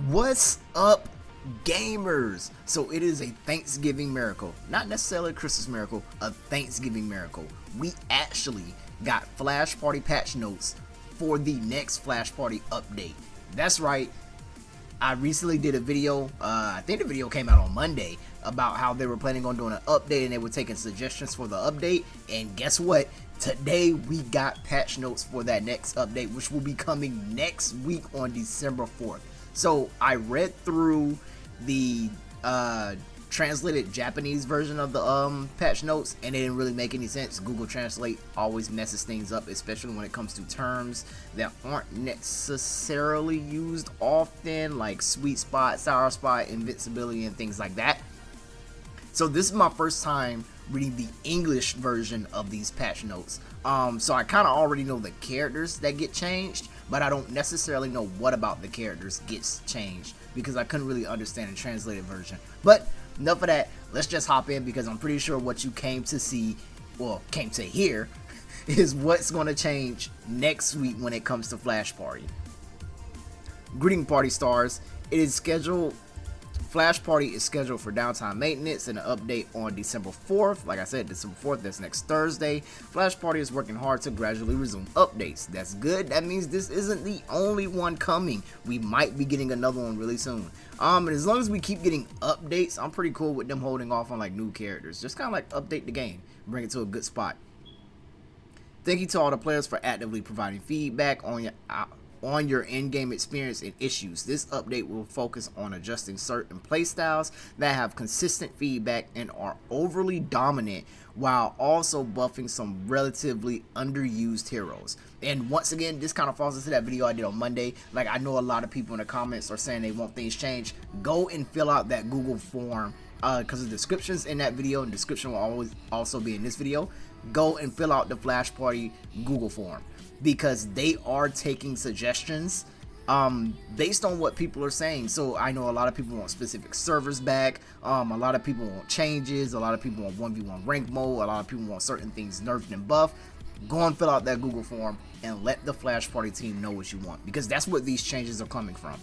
What's up, gamers? So it is a Thanksgiving miracle, not necessarily a Christmas miracle, a Thanksgiving miracle. We actually got Flash Party patch notes for the next Flash Party update. That's right, I recently did a video, I think the video came out on Monday, about how they were planning on doing an update and they were taking suggestions for the update. And guess what? Today we got patch notes for that next update, which will be coming next week on December 4th. So I read through the translated Japanese version of the patch notes, and it didn't really make any sense. Google Translate always messes things up, especially when it comes to terms that aren't necessarily used often, like sweet spot, sour spot, invincibility, and things like that. So this is my first time reading the English version of these patch notes. So I kind of already know the characters that get changed, but I don't necessarily know what about the characters gets changed because I couldn't really understand the translated version. But enough of that, let's just hop in because I'm pretty sure what you came to see, well, came to hear, is what's going to change next week when it comes to Flash Party. Greeting party stars, it is scheduled. Flash Party is scheduled for downtime maintenance and an update on December 4th. Like I said, December 4th, that's next Thursday. Flash Party is working hard to gradually resume updates. That's good. That means this isn't the only one coming. We might be getting another one really soon. And as long as we keep getting updates, I'm pretty cool with them holding off on like new characters. Just kind of like update the game, bring it to a good spot. Thank you to all the players for actively providing feedback on your in-game experience and issues. This update will focus on adjusting certain playstyles that have consistent feedback and are overly dominant, while also buffing some relatively underused heroes. And once again, this kind of falls into that video I did on Monday. Like, I know a lot of people in the comments are saying they want things changed. Go and fill out that Google form, because the descriptions in that video and description will always also be in this video. Go and fill out the Flash Party Google form, because they are taking suggestions based on what people are saying. So I know a lot of people want specific servers back, a lot of people want changes, a lot of people want 1v1 rank mode, a lot of people want certain things nerfed and buffed. Go and fill out that Google form and let the Flash Party team know what you want, because that's what these changes are coming from.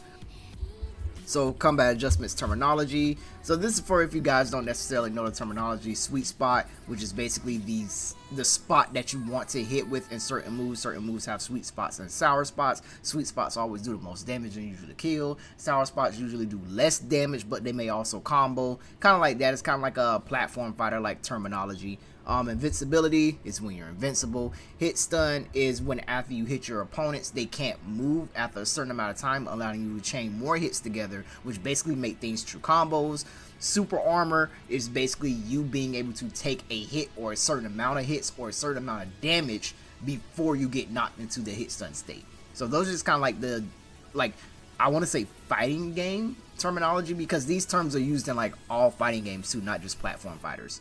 So combat adjustments terminology. So this is for if you guys don't necessarily know the terminology. Sweet spot, which is basically the spot that you want to hit with in certain moves. Certain moves have sweet spots and sour spots. Sweet spots always do the most damage and usually kill. Sour spots usually do less damage, but they may also combo. Kind of like that. It's kind of like a platform fighter like terminology. Invincibility is when you're invincible. Hit stun is when after you hit your opponents, they can't move after a certain amount of time, allowing you to chain more hits together, which basically make things true combos. Super armor is basically you being able to take a hit or a certain amount of hits or a certain amount of damage before you get knocked into the hit stun state. So those are just kind of like the, I want to say fighting game terminology, because these terms are used in like all fighting games too, not just platform fighters.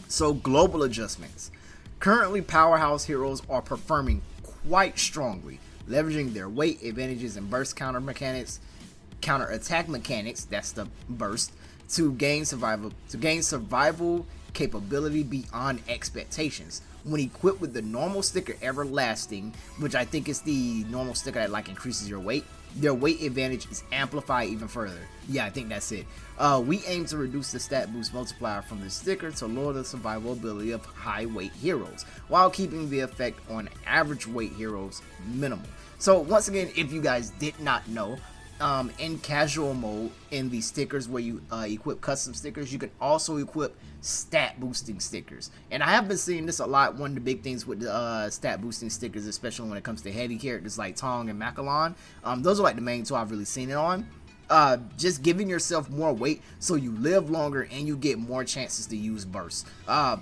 So global adjustments. Currently, powerhouse heroes are performing quite strongly, leveraging their weight advantages and burst counter attack mechanics, that's the burst, to gain survival capability beyond expectations. When equipped with the normal sticker Everlasting, which I think is the normal sticker that like increases your weight, their weight advantage is amplified even further. Yeah, I think that's it. We aim to reduce the stat boost multiplier from the sticker to lower the survivability of high weight heroes, while keeping the effect on average weight heroes minimal. So once again, if you guys did not know, in casual mode, in the stickers where you equip custom stickers, you can also equip stat boosting stickers. And I have been seeing this a lot. One of the big things with the stat boosting stickers, especially when it comes to heavy characters like Tong and Macalon, those are like the main two I've really seen it on. Just giving yourself more weight so you live longer and you get more chances to use bursts.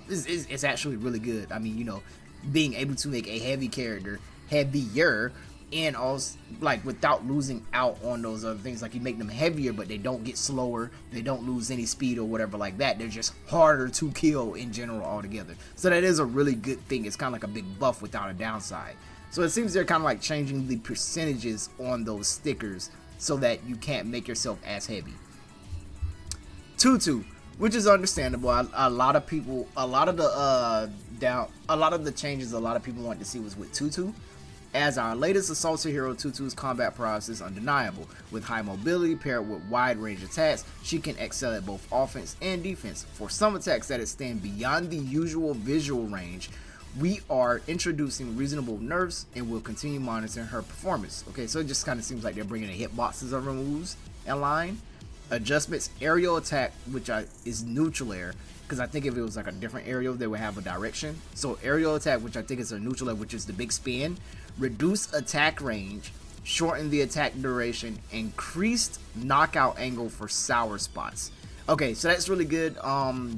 It's actually really good. I mean, you know, being able to make a heavy character heavier, and also like without losing out on those other things, like you make them heavier but they don't get slower, they don't lose any speed or whatever like that, they're just harder to kill in general altogether. So that is a really good thing. It's kind of like a big buff without a downside. So it seems they're kind of like changing the percentages on those stickers so that you can't make yourself as heavy. Tutu, which is understandable. A lot of people, a lot of the changes a lot of people want to see was with Tutu. As our latest assaulted hero, Tutu's combat prowess is undeniable. With high mobility paired with wide range attacks, she can excel at both offense and defense. For some attacks that extend beyond the usual visual range, we are introducing reasonable nerfs and will continue monitoring her performance. Okay, so it just kind of seems like they're bringing the hitboxes of her moves in line. Adjustments, aerial attack, which is neutral air, because I think if it was like a different aerial, they would have a direction. So aerial attack, which I think is a neutral air, which is the big spin, reduce attack range, shorten the attack duration, increased knockout angle for sour spots. Okay, so that's really good.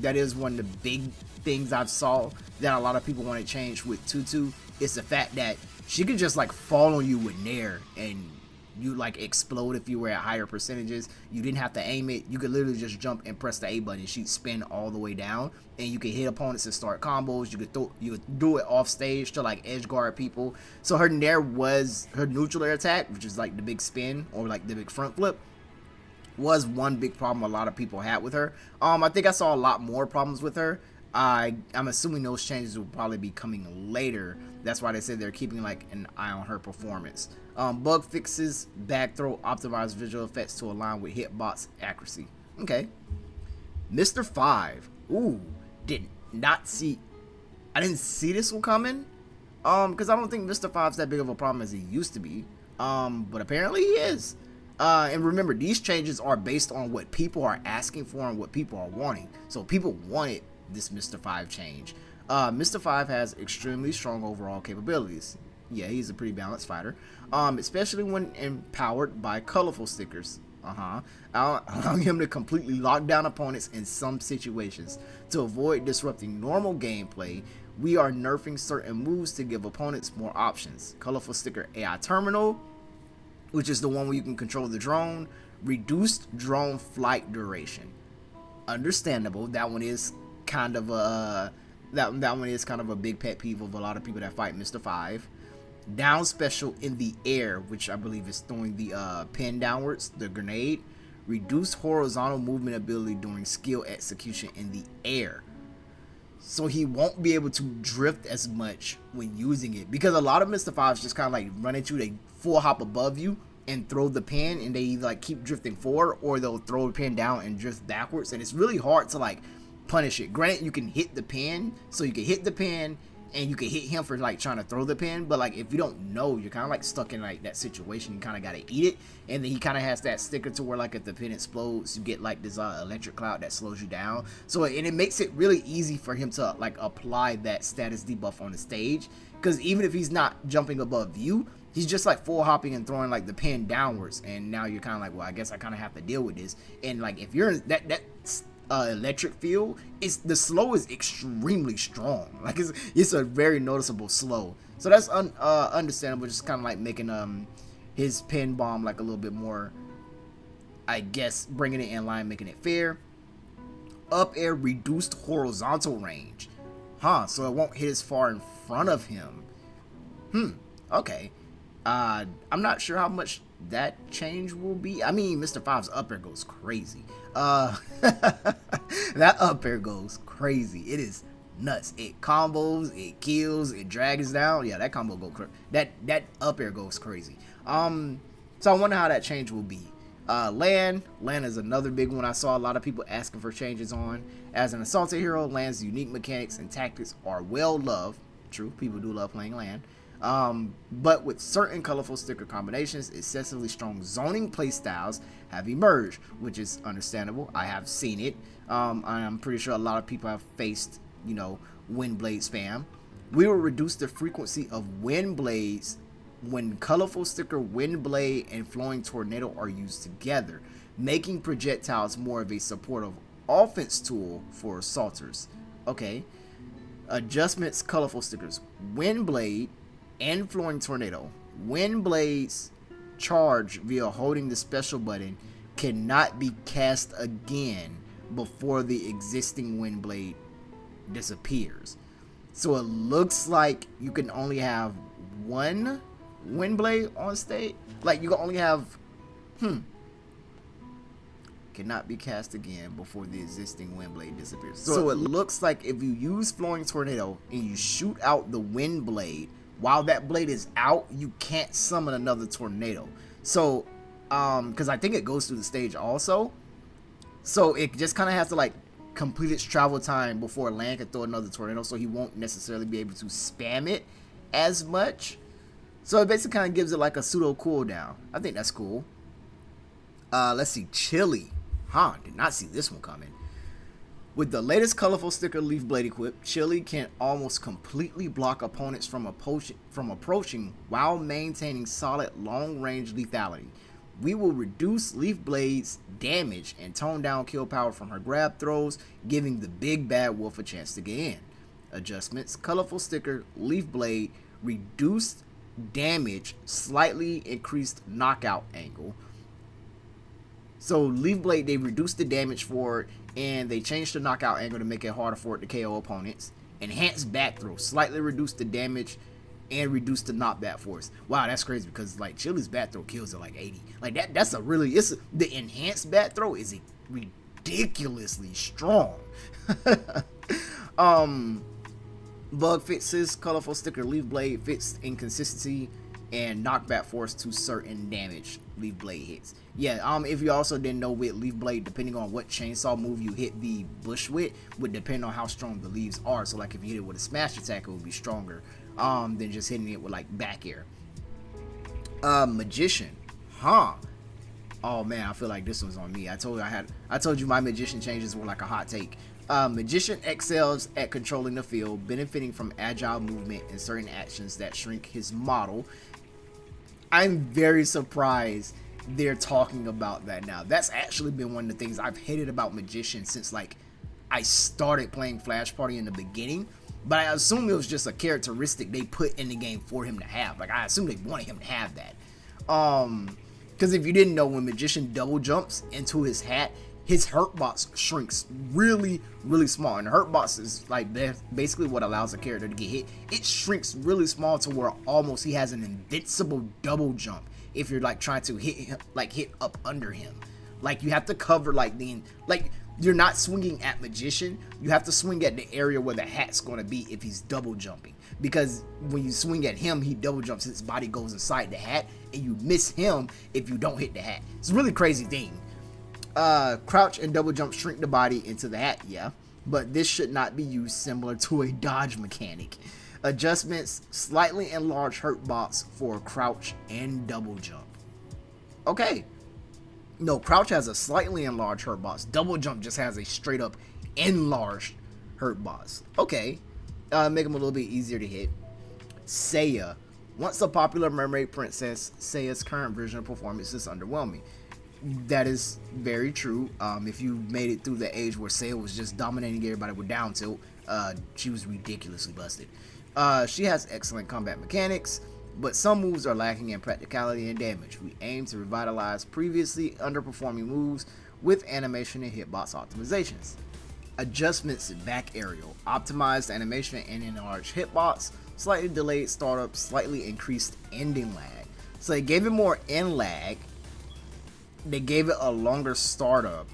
That is one of the big things I've saw that a lot of people want to change with Tutu. It's the fact that she could just like fall on you with nair and you like explode if you were at higher percentages. You didn't have to aim it. You could literally just jump and press the A button. She'd spin all the way down, and you could hit opponents and start combos. You could do it off stage to like edge guard people. So her nair was her neutral air attack, which is like the big spin or like the big front flip, was one big problem a lot of people had with her. I think I saw a lot more problems with her. I'm assuming those changes will probably be coming later. That's why they said they're keeping like an eye on her performance. Bug fixes, back throw, optimized visual effects to align with hitbox accuracy. Okay. Mr. 5. Ooh, did not see. I didn't see this one coming. Because I don't think Mr. 5's that big of a problem as he used to be. But apparently he is. And remember, these changes are based on what people are asking for and what people are wanting. So people wanted this Mr. 5 change. Mr. 5 has extremely strong overall capabilities. Yeah, he's a pretty balanced fighter, especially when empowered by colorful stickers. Allowing him to completely lock down opponents in some situations. To avoid disrupting normal gameplay, we are nerfing certain moves to give opponents more options. Colorful sticker AI terminal, which is the one where you can control the drone. Reduced drone flight duration. Understandable. That one is kind of a that one is kind of a big pet peeve of a lot of people that fight Mr. 5. Down special in the air, which I believe is throwing the pin downwards, the grenade. Reduced horizontal movement ability during skill execution in the air. So he won't be able to drift as much when using it, because a lot of Mr. 5s just kind of like run at you, they full hop above you and throw the pin, and they either like keep drifting forward or they'll throw the pin down and drift backwards, and it's really hard to like punish it. Granted, you can hit the pin, so you can hit the pin and you can hit him for like trying to throw the pin, but like if you don't know, you're kind of like stuck in like that situation. You kind of got to eat it. And then he kind of has that sticker to where like if the pin explodes, you get like this electric cloud that slows you down. So and it makes it really easy for him to like apply that status debuff on the stage, because even if he's not jumping above you, he's just like full hopping and throwing like the pin downwards, and now you're kind of like, well, I guess I kind of have to deal with this. And like if you're in that electric field, the slow is extremely strong. Like it's a very noticeable slow. So that's understandable. Just kind of like making his pin bomb like a little bit more, I guess, bringing it in line, making it fair. Up air reduced horizontal range, so it won't hit as far in front of him. Okay. I'm not sure how much that change will be. I mean, Mr. 5's up air goes crazy. That up air goes crazy. It is nuts. It combos, it kills, it drags down. Yeah, that combo go crazy. That up air goes crazy. So I wonder how that change will be. Land is another big one I saw a lot of people asking for changes on. As an assaulted hero, Land's unique mechanics and tactics are well loved. True, people do love playing Land. But with certain colorful sticker combinations, excessively strong zoning playstyles have emerged, which is understandable. I have seen it. I'm pretty sure a lot of people have faced, wind blade spam. We will reduce the frequency of wind blades when colorful sticker wind blade and flowing tornado are used together, making projectiles more of a supportive offense tool for assaulters. Okay. Adjustments, colorful stickers, wind blade and flowing tornado. Wind blades charge via holding the special button cannot be cast again before the existing wind blade disappears. So it looks like you can only have one wind blade on stage. Like you can only have cannot be cast again before the existing wind blade disappears. So it looks like if you use flowing tornado and you shoot out the wind blade while that blade is out, you can't summon another tornado. So, because I think it goes through the stage also. So it just kind of has to like complete its travel time before land can throw another tornado, so he won't necessarily be able to spam it as much. So it basically kind of gives it like a pseudo cooldown. I think that's cool. Let's see, Chili. Did not see this one coming. With the latest colorful sticker Leaf Blade equipped, Chili can almost completely block opponents from approaching while maintaining solid long-range lethality. We will reduce Leaf Blade's damage and tone down kill power from her grab throws, giving the big bad wolf a chance to get in. Adjustments: colorful sticker Leaf Blade, reduced damage, slightly increased knockout angle. So Leaf Blade, they reduced the damage for it, and they changed the knockout angle to make it harder for it to KO opponents. Enhanced back throw, slightly reduced the damage and reduced the knockback force. Wow, that's crazy, because like Chili's back throw kills at like 80. Like that's a really, the enhanced back throw is ridiculously strong. Bug fixes: colorful sticker Leaf Blade fixed inconsistency and knockback force to certain damage Leaf Blade hits. Yeah, if you also didn't know, with Leaf Blade, depending on what chainsaw move you hit the bush with, would depend on how strong the leaves are. So like if you hit it with a smash attack, it would be stronger than just hitting it with like back air. Magician. Oh man, I feel like this one's on me. I told you my magician changes were like a hot take. Magician excels at controlling the field, benefiting from agile movement and certain actions that shrink his model. I'm very surprised they're talking about that now. That's actually been one of the things I've hated about Magician since like I started playing Flash Party in the beginning. But I assume it was just a characteristic they put in the game for him to have. Like I assume they wanted him to have that. Because if you didn't know, when Magician double jumps into his hat, his hurt box shrinks really, really small. And the hurt box is like basically what allows a character to get hit. It shrinks really small to where almost he has an invincible double jump if you're like trying to hit him, like hit up under him. Like you have to cover like you're not swinging at Magician, you have to swing at the area where the hat's going to be if he's double jumping. Because when you swing at him, he double jumps, his body goes inside the hat, and you miss him if you don't hit the hat. It's a really crazy thing. Crouch and double jump shrink the body into the hat, yeah, but this should not be used similar to a dodge mechanic. Adjustments: slightly enlarged hurt box for crouch and double jump. Okay. No, crouch has a slightly enlarged hurt box. Double jump just has a straight up enlarged hurt box. Okay. Make them a little bit easier to hit. Saeya. Once a popular mermaid princess, Saeya's current version of performance is underwhelming. That is very true. If you made it through the age where Saeya was just dominating everybody with down tilt, she was ridiculously busted. She has excellent combat mechanics, but some moves are lacking in practicality and damage. We aim to revitalize previously underperforming moves with animation and hitbox optimizations. Adjustments: back aerial, optimized animation and enlarged hitbox, slightly delayed startup, slightly increased ending lag. So they gave it more end lag, they gave it a longer startup,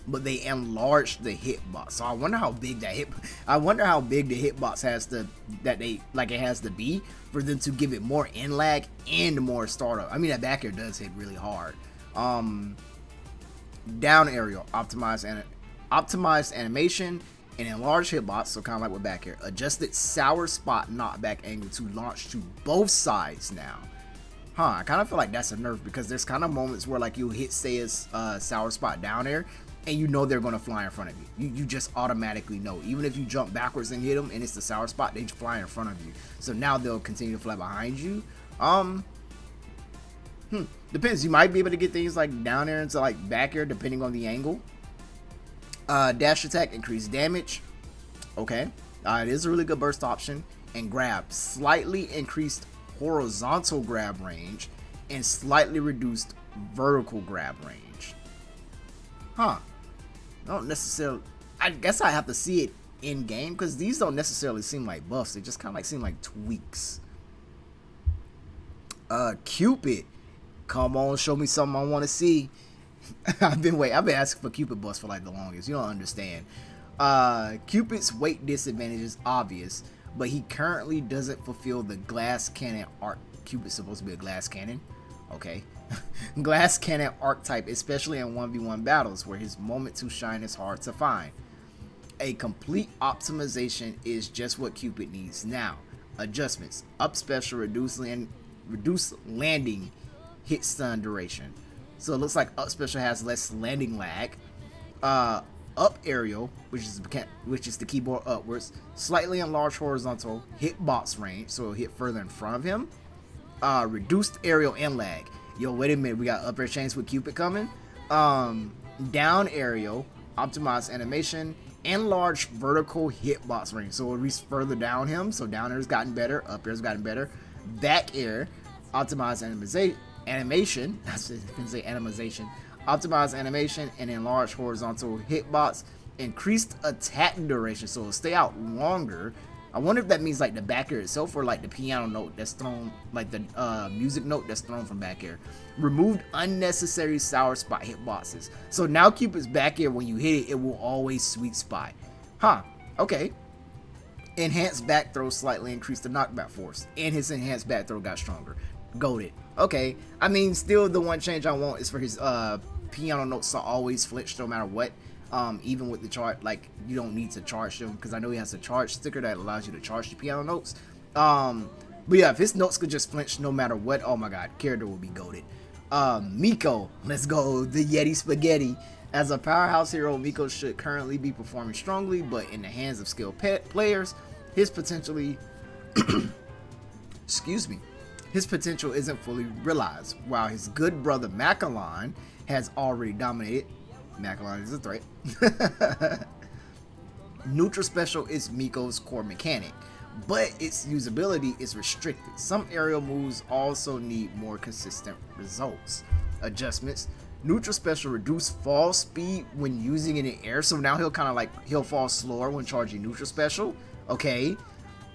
but they enlarged the hitbox. So I wonder how big the hitbox has to it has to be for them to give it more end lag and more startup. I mean, that back air does hit really hard. Down aerial, optimized animation and enlarged hitbox, so kind of like with back air. Adjusted sour spot knockback angle to launch to both sides now. I kind of feel like that's a nerf, because there's kind of moments where like you'll hit Seiya's sour spot down air and you know they're going to fly in front of you. You just automatically know. Even if you jump backwards and hit them and it's the sour spot, they fly in front of you. So now they'll continue to fly behind you. Depends. You might be able to get things like down air into like back air depending on the angle. Dash attack, increased damage. Okay. It is a really good burst option. And grab, slightly increased horizontal grab range and slightly reduced vertical grab range. I don't necessarily, I guess I have to see it in game, because these don't necessarily seem like buffs, they just kind of like seem like tweaks. Cupid, come on, show me something I want to see. I've been asking for Cupid buffs for like the longest. You don't understand. Cupid's weight disadvantage is obvious, but he currently doesn't fulfill the glass cannon arc. Cupid's supposed to be a glass cannon. Okay. Glass cannon archetype, especially in 1v1 battles where his moment to shine is hard to find. A complete optimization is just what Cupid needs now. Adjustments: up special, reduce landing hit stun duration. So it looks like up special has less landing lag. Up aerial, which is the keyboard upwards, slightly enlarged horizontal hitbox range, so it'll hit further in front of him. Reduced aerial and lag. Yo, wait a minute, we got up air chains with Cupid coming. Down aerial, optimized animation, enlarged vertical hitbox range, so it'll reach further down him. So down air's gotten better, up air's gotten better. Back air, optimized animation. I didn't say animation. Optimized animation and enlarged horizontal hitbox. Increased attack duration, so it'll stay out longer. I wonder if that means like the back air itself or like the piano note that's thrown, like the music note that's thrown from back air. Removed unnecessary sour spot hitboxes. So now Cupid's back air, when you hit it, it will always sweet spot. Huh, okay. Enhanced back throw slightly increased the knockback force, and his enhanced back throw got stronger. Goated. Okay, I mean, still the one change I want is for his piano notes to always flinch no matter what. Even with the charge, like, you don't need to charge them, because I know he has a charge sticker that allows you to charge the piano notes. But yeah, if his notes could just flinch no matter what, oh my god, character will be goated. Miko, let's go, the Yeti Spaghetti. As a powerhouse hero, Miko should currently be performing strongly, but in the hands of skilled players, his potentially excuse me, his potential isn't fully realized. While his good brother Macalon has already dominated, Macalon is a threat. Neutral special is Miko's core mechanic, but its usability is restricted. Some aerial moves also need more consistent results. Adjustments: neutral special reduce fall speed when using it in air, so now he'll fall slower when charging neutral special. Okay.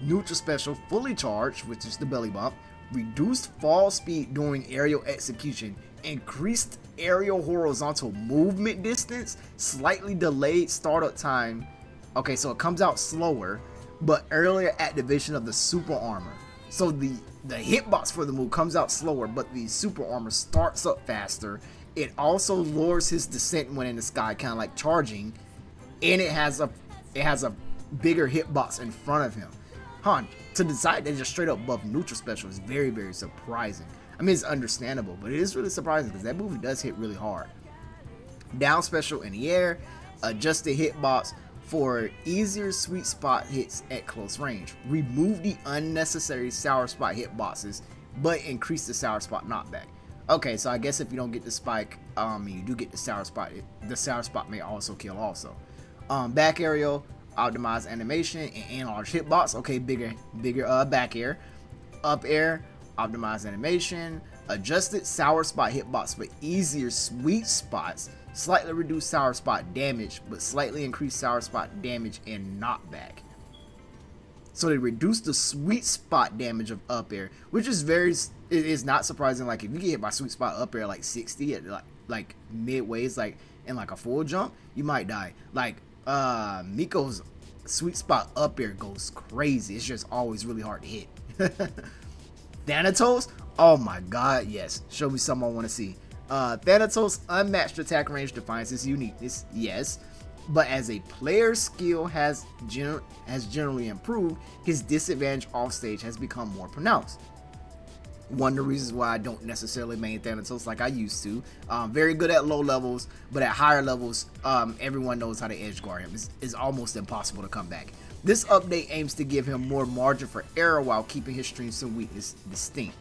Neutral special fully charged, which is the belly bump, reduced fall speed during aerial execution, increased aerial horizontal movement distance, slightly delayed startup time. Okay, so it comes out slower, but earlier activation of the super armor. So the hitbox for the move comes out slower, but the super armor starts up faster. It also lowers his descent when in the sky, kind of like charging, and it has a bigger hitbox in front of him. Huh, to decide that just straight up buff neutral special is very, very surprising. I mean, it's understandable, but it is really surprising because that movie does hit really hard. Down special in the air, adjusted hitbox for easier sweet spot hits at close range. Remove the unnecessary sour spot hitboxes, but increase the sour spot knockback. Okay, so I guess if you don't get the spike, you do get the sour spot. The sour spot may also kill also. Back aerial, optimized animation and enlarged hitbox. Okay, bigger back air. Up air, optimized animation, adjusted sour spot hitbox for easier sweet spots, slightly reduced sour spot damage, but slightly increased sour spot damage and knockback. So they reduced the sweet spot damage of up air, which is it is not surprising. Like if you get hit by sweet spot up air like 60 at like midways, like in like a full jump, you might die. Like Miko's sweet spot up air goes crazy. It's just always really hard to hit. Thanatos, oh my god, yes. Show me something I want to see. Thanatos' unmatched attack range defines his uniqueness, yes. But as a player's skill has generally improved, his disadvantage offstage has become more pronounced. One of the reasons why I don't necessarily main Thanatos like I used to. Very good at low levels, but at higher levels, everyone knows how to edge guard him. It's almost impossible to come back. This update aims to give him more margin for error while keeping his strengths and weakness distinct.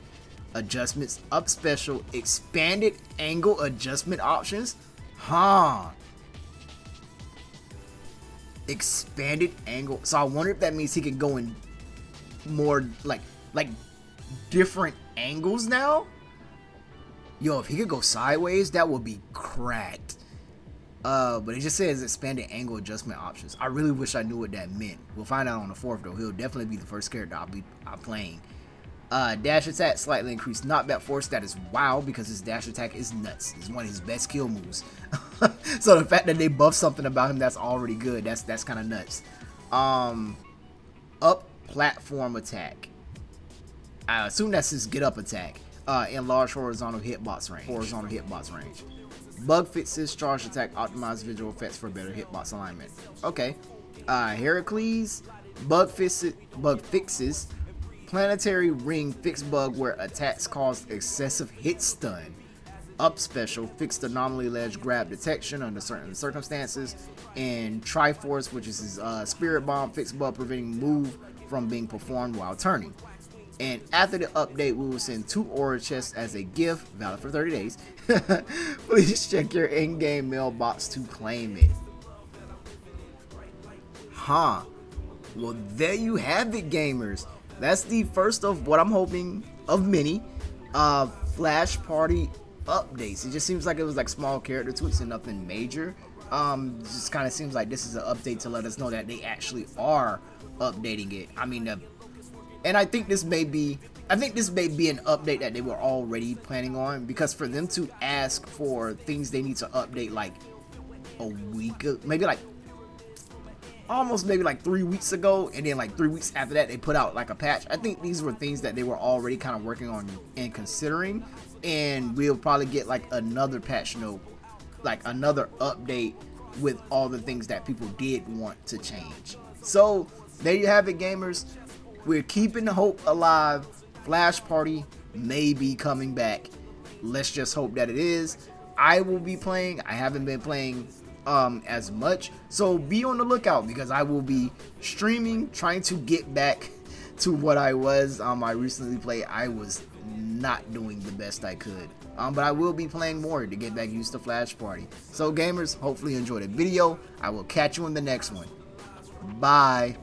Adjustments: up special, expanded angle adjustment options. Expanded angle. So I wonder if that means he can go in more like different angles now. Yo, if he could go sideways, that would be cracked. But it just says expanded angle adjustment options. I really wish I knew what that meant. We'll find out on the 4th though. He'll definitely be the first character I'll playing. Dash attack, slightly increased knockback force. That is wow, because his dash attack is nuts. It's one of his best kill moves. So the fact that they buff something about him that's already good, that's kind of nuts. Up platform attack. I assume that's his get up attack. In large horizontal hitbox range. Bug fixes, charge attack, optimized visual effects for better hitbox alignment. Okay. Heracles, bug fixes, planetary ring fix bug where attacks cause excessive hit stun. Up special, fixed anomaly ledge grab detection under certain circumstances. And Triforce, which is his spirit bomb fix bug preventing move from being performed while turning. And after the update, we will send 2 aura chests as a gift, valid for 30 days. Please check your in-game mailbox to claim it. Huh. Well, there you have it, gamers. That's the first of what I'm hoping of many Flash Party updates. It just seems like it was like small character tweaks and nothing major. Just kind of seems like this is an update to let us know that they actually are updating it. I mean, and I think this may be an update that they were already planning on, because for them to ask for things they need to update like a week, maybe like 3 weeks ago, and then like 3 weeks after that they put out like a patch. I think these were things that they were already kind of working on and considering, and we'll probably get like another patch note, like another update with all the things that people did want to change. So there you have it, gamers. We're keeping the hope alive. Flash Party may be coming back. Let's just hope that it is. I will be playing. I haven't been playing as much, so be on the lookout, because I will be streaming, trying to get back to what I was. I recently played. I was not doing the best I could, but I will be playing more to get back used to Flash Party. So gamers, hopefully you enjoyed the video. I will catch you in the next one. Bye.